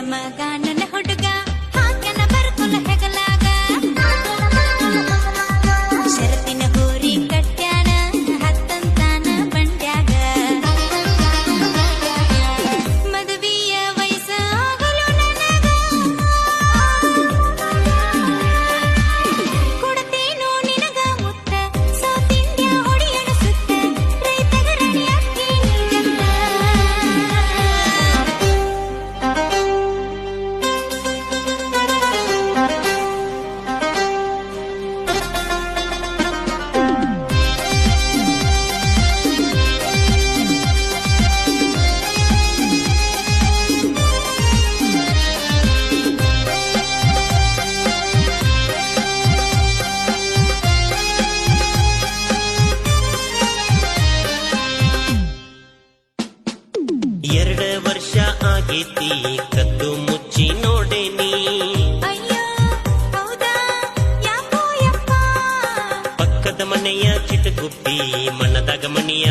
ಮಗ ನನ್ನ ಹುಡುಗ ಹಾಕನ ಬರ್ಕೊಲ ಹೆಗಲಾಗ ಶರತಿನ ಗೋರಿ ಕಟ್ಯಾನ ಹತ್ತಂತಾನ ಬಂಡ್ಯಾಗ ಮದುವೆಯ ವಯಸ್ಸಾಗಲು ನನಗ ಕೊಡತೇನೋ ನಿನಗ ಮುತ್ತ ಸೌತಿಂಡ್ಯ ಹೊಡಿಯಣ ಸುತ್ತ ರೈತಗ ರಾಣಿ ಅಕ್ಕಿ ನಿಂಗತ್ತ ಎರಡು ವರ್ಷ ಆಗೈತಿ ಕದ್ದು ಮುಚ್ಚಿ ನೋಡೇನಿ ಅಯ್ಯೋ ಹೌದಾ ಯಾಕೋ ಯಪ್ಪ ಪಕ್ಕದ ಮನೆಯ ಚಿಟಗುಪ್ಪಿ ಮಣ್ಣದಾಗ ಮಣಿಯ